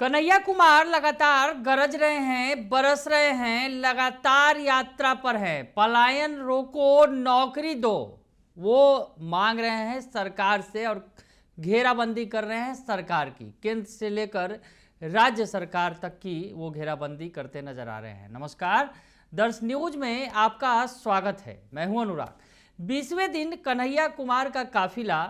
कन्हैया कुमार लगातार गरज रहे हैं, बरस रहे हैं, लगातार यात्रा पर हैं। पलायन रोको, नौकरी दो, वो मांग रहे हैं सरकार से और घेराबंदी कर रहे हैं सरकार की। केंद्र से लेकर राज्य सरकार तक की वो घेराबंदी करते नजर आ रहे हैं। नमस्कार, दर्श न्यूज में आपका स्वागत है। मैं हूं अनुराग। 20वें दिन कन्हैया कुमार का काफिला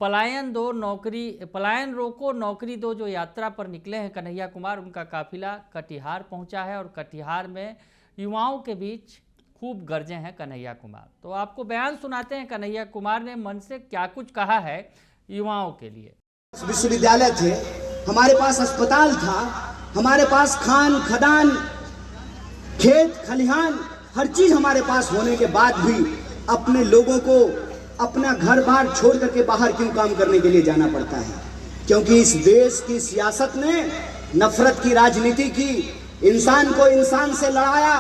पलायन रोको नौकरी दो जो यात्रा पर निकले हैं कन्हैया कुमार, उनका काफिला कटिहार पहुंचा है और कटिहार में युवाओं के बीच खूब गरजे हैं कन्हैया कुमार। तो आपको बयान सुनाते हैं कन्हैया कुमार ने मन से क्या कुछ कहा है युवाओं के लिए। विश्वविद्यालय थे, हमारे पास अस्पताल था, हमारे पास खान खदान खेत खलिहान हर चीज हमारे पास होने के बाद भी अपने लोगों को अपना घर बार छोड़ करके बाहर क्यों काम करने के लिए जाना पड़ता है? क्योंकि इस देश की सियासत ने नफरत की राजनीति की, इंसान को इंसान से लड़ाया,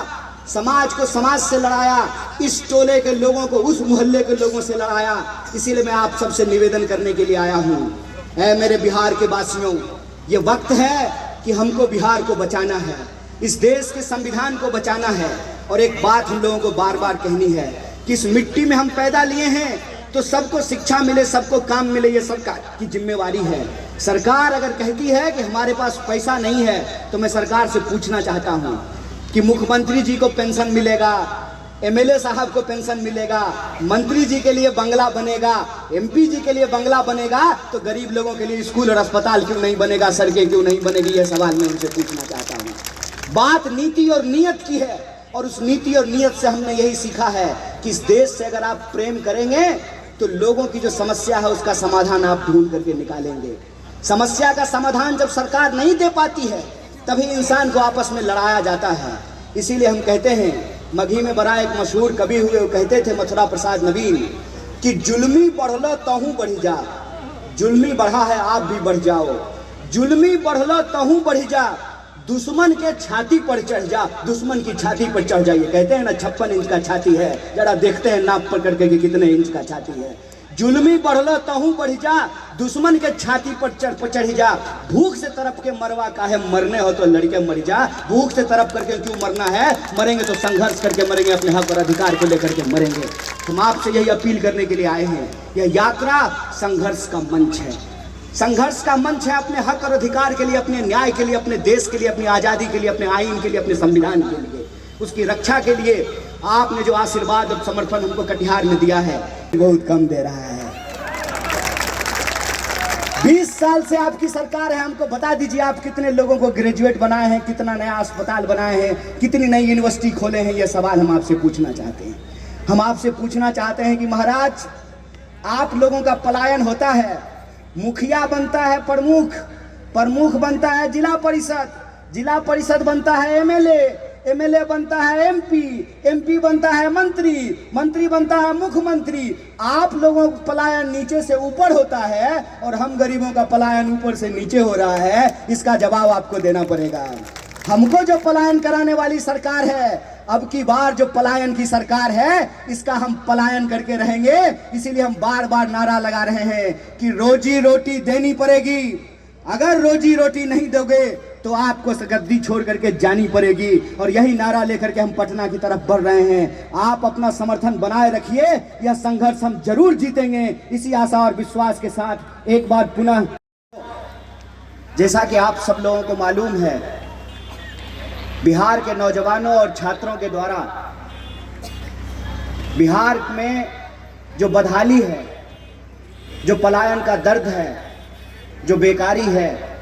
समाज को समाज से लड़ाया, इस टोले के लोगों को उस मोहल्ले के लोगों से लड़ाया। इसीलिए मैं आप सबसे निवेदन करने के लिए आया हूँ। ऐ मेरे बिहार के वासियों, ये वक्त है कि हमको बिहार को बचाना है, इस देश के संविधान को बचाना है। और एक बात हम लोगों को बार बार कहनी है कि इस मिट्टी में हम पैदा लिए हैं तो सबको शिक्षा मिले, सबको काम मिले, ये सरकार की जिम्मेवारी है। सरकार अगर कहती है कि हमारे पास पैसा नहीं है तो मैं सरकार से पूछना चाहता हूँ कि मुख्यमंत्री जी को पेंशन मिलेगा, एमएलए साहब को पेंशन मिलेगा, मंत्री जी के लिए बंगला बनेगा, एमपी जी के लिए बंगला बनेगा, तो गरीब लोगों के लिए स्कूल और अस्पताल क्यों नहीं बनेगा, सड़कें क्यों नहीं बनेगी? यह सवाल मैं उनसे पूछना चाहता हूँ। बात नीति और नियत की है और उस नीति और नियत से हमने यही सीखा है कि इस देश से अगर आप प्रेम करेंगे तो लोगों की जो समस्या है उसका समाधान आप ढूंढ करके निकालेंगे। समस्या का समाधान जब सरकार नहीं दे पाती है तभी इंसान को आपस में लड़ाया जाता है। इसीलिए हम कहते हैं, मगही में बड़ा एक मशहूर कवि हुए, वो कहते थे मथुरा प्रसाद नवीन कि जुल्मी बढ़लो तहू बढ़ी जा, जुल्मी बढ़ा है आप भी बढ़ जाओ, जुल्मी बढ़लो तहू बढ़ी जा, दुश्मन के छाती पर चढ़ जा, दुश्मन की छाती पर चढ़ जाइए। कहते हैं ना 56 इंच का छाती है, जरा देखते हैं नाप पर करके कि कितने इंच का छाती है। जुल्मी बढ़लो तहू बढ़ी जा, दुश्मन के छाती पर चढ़ी जा, भूख से तरफ के मरवा काहे, मरने हो तो लड़के मर जा, भूख से तरफ करके क्यों मरना है? मरेंगे तो संघर्ष करके मरेंगे, अपने हक और अधिकार को लेकर के मरेंगे। हम आपसे यही अपील करने के लिए आए हैं। यह यात्रा संघर्ष का मंच है, संघर्ष का मंच है अपने हक और अधिकार के लिए, अपने न्याय के लिए, अपने देश के लिए, अपनी आज़ादी के लिए, अपने आईन के लिए, अपने संविधान के लिए, उसकी रक्षा के लिए आपने जो आशीर्वाद और समर्थन हमको कटिहार में दिया है बहुत कम दे रहा है। 20 साल से आपकी सरकार है, हमको बता दीजिए आप कितने लोगों को ग्रेजुएट बनाए हैं, कितना नया अस्पताल बनाए हैं, कितनी नई यूनिवर्सिटी खोले हैं? ये सवाल हम आपसे पूछना चाहते हैं। हम आपसे पूछना चाहते हैं कि महाराज, आप लोगों का पलायन होता है, मुखिया बनता है प्रमुख, प्रमुख बनता है जिला परिषद, जिला परिषद बनता है एमएलए, एमएलए बनता है एमपी, एमपी बनता है मंत्री, मंत्री बनता है मुख्यमंत्री। आप लोगों का पलायन नीचे से ऊपर होता है और हम गरीबों का पलायन ऊपर से नीचे हो रहा है। इसका जवाब आपको देना पड़ेगा। हमको जो पलायन कराने वाली सरकार है, अब की बार जो पलायन की सरकार है, इसका हम पलायन करके रहेंगे। इसीलिए हम बार बार नारा लगा रहे हैं कि रोजी रोटी देनी पड़ेगी। अगर रोजी रोटी नहीं दोगे तो आपको गद्दी छोड़ करके जानी पड़ेगी। और यही नारा लेकर के हम पटना की तरफ बढ़ रहे हैं। आप अपना समर्थन बनाए रखिए, यह संघर्ष हम जरूर जीतेंगे। इसी आशा और विश्वास के साथ एक बार पुनः, जैसा कि आप सब लोगों को मालूम है, बिहार के नौजवानों और छात्रों के द्वारा बिहार में जो बदहाली है, जो पलायन का दर्द है, जो बेकारी है,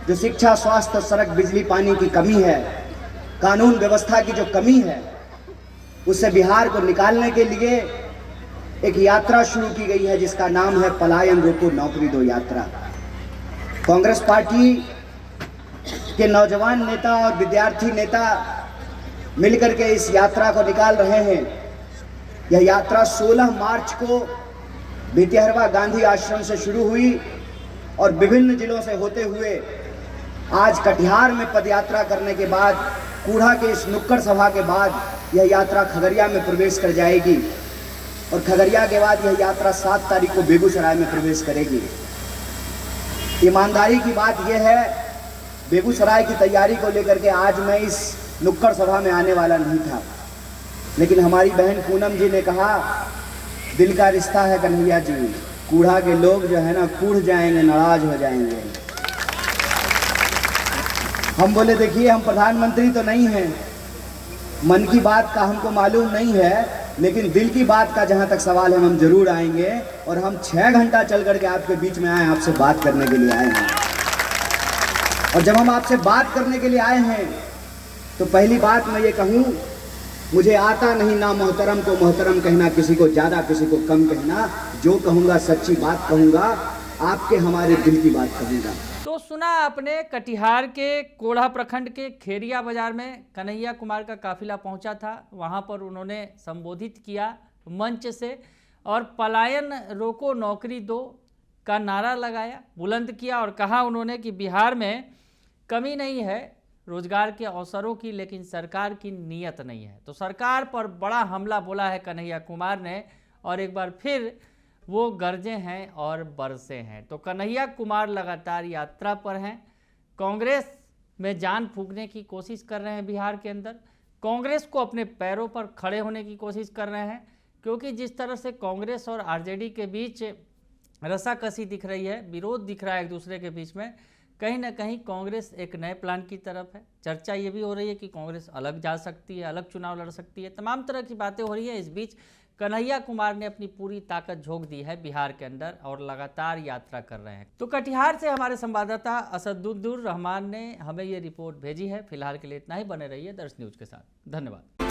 जो शिक्षा, स्वास्थ्य, सड़क, बिजली, पानी की कमी है, कानून व्यवस्था की जो कमी है, उससे बिहार को निकालने के लिए एक यात्रा शुरू की गई है जिसका नाम है पलायन रोको नौकरी दो यात्रा। कांग्रेस पार्टी के नौजवान नेता और विद्यार्थी नेता मिलकर के इस यात्रा को निकाल रहे हैं। यह यात्रा 16 मार्च को भितिहरवा गांधी आश्रम से शुरू हुई और विभिन्न जिलों से होते हुए आज कटिहार में पदयात्रा करने के बाद, कूढ़ा के इस नुक्कड़ सभा के बाद यह यात्रा खगड़िया में प्रवेश कर जाएगी और खगड़िया के बाद यह यात्रा 7 तारीख को बेगूसराय में प्रवेश करेगी। ईमानदारी की बात यह है बेगूसराय की तैयारी को लेकर के आज मैं इस नुक्कड़ सभा में आने वाला नहीं था, लेकिन हमारी बहन पूनम जी ने कहा दिल का रिश्ता है कन्हैया जी, कूढ़ा के लोग जो है ना कूढ़ जाएंगे, नाराज हो जाएंगे। हम बोले देखिए हम प्रधानमंत्री तो नहीं हैं, मन की बात का हमको मालूम नहीं है, लेकिन दिल की बात का जहां तक सवाल है हम जरूर आएंगे और हम 6 घंटा चल करके आपके बीच में आए, आपसे बात करने के लिए आए हैं। और जब हम आपसे बात करने के लिए आए हैं तो पहली बात मैं ये कहूँ, मुझे आता नहीं ना मोहतरम को मोहतरम कहना, किसी को ज़्यादा किसी को कम कहना, जो कहूँगा सच्ची बात कहूँगा, आपके हमारे दिल की बात कहूँगा। तो सुना आपने, कटिहार के कोढ़ा प्रखंड के खेरिया बाजार में कन्हैया कुमार का काफिला पहुंचा था। वहां पर उन्होंने संबोधित किया मंच से और पलायन रोको नौकरी दो का नारा लगाया, बुलंद किया और कहा उन्होंने कि बिहार में कमी नहीं है रोजगार के अवसरों की, लेकिन सरकार की नीयत नहीं है। तो सरकार पर बड़ा हमला बोला है कन्हैया कुमार ने और एक बार फिर वो गरजे हैं और बरसे हैं। तो कन्हैया कुमार लगातार यात्रा पर हैं, कांग्रेस में जान फूंकने की कोशिश कर रहे हैं बिहार के अंदर, कांग्रेस को अपने पैरों पर खड़े होने की कोशिश कर रहे हैं, क्योंकि जिस तरह से कांग्रेस और आरजेडी के बीच रसाकसी दिख रही है, विरोध दिख रहा है एक दूसरे के बीच में, कहीं ना कहीं कांग्रेस एक नए प्लान की तरफ है। चर्चा ये भी हो रही है कि कांग्रेस अलग जा सकती है, अलग चुनाव लड़ सकती है, तमाम तरह की बातें हो रही हैं। इस बीच कन्हैया कुमार ने अपनी पूरी ताकत झोंक दी है बिहार के अंदर और लगातार यात्रा कर रहे हैं। तो कटिहार से हमारे संवाददाता असदुद्दुर रहमान ने हमें ये रिपोर्ट भेजी है। फिलहाल के लिए इतना ही, बने रहिए दर्श न्यूज के साथ। धन्यवाद।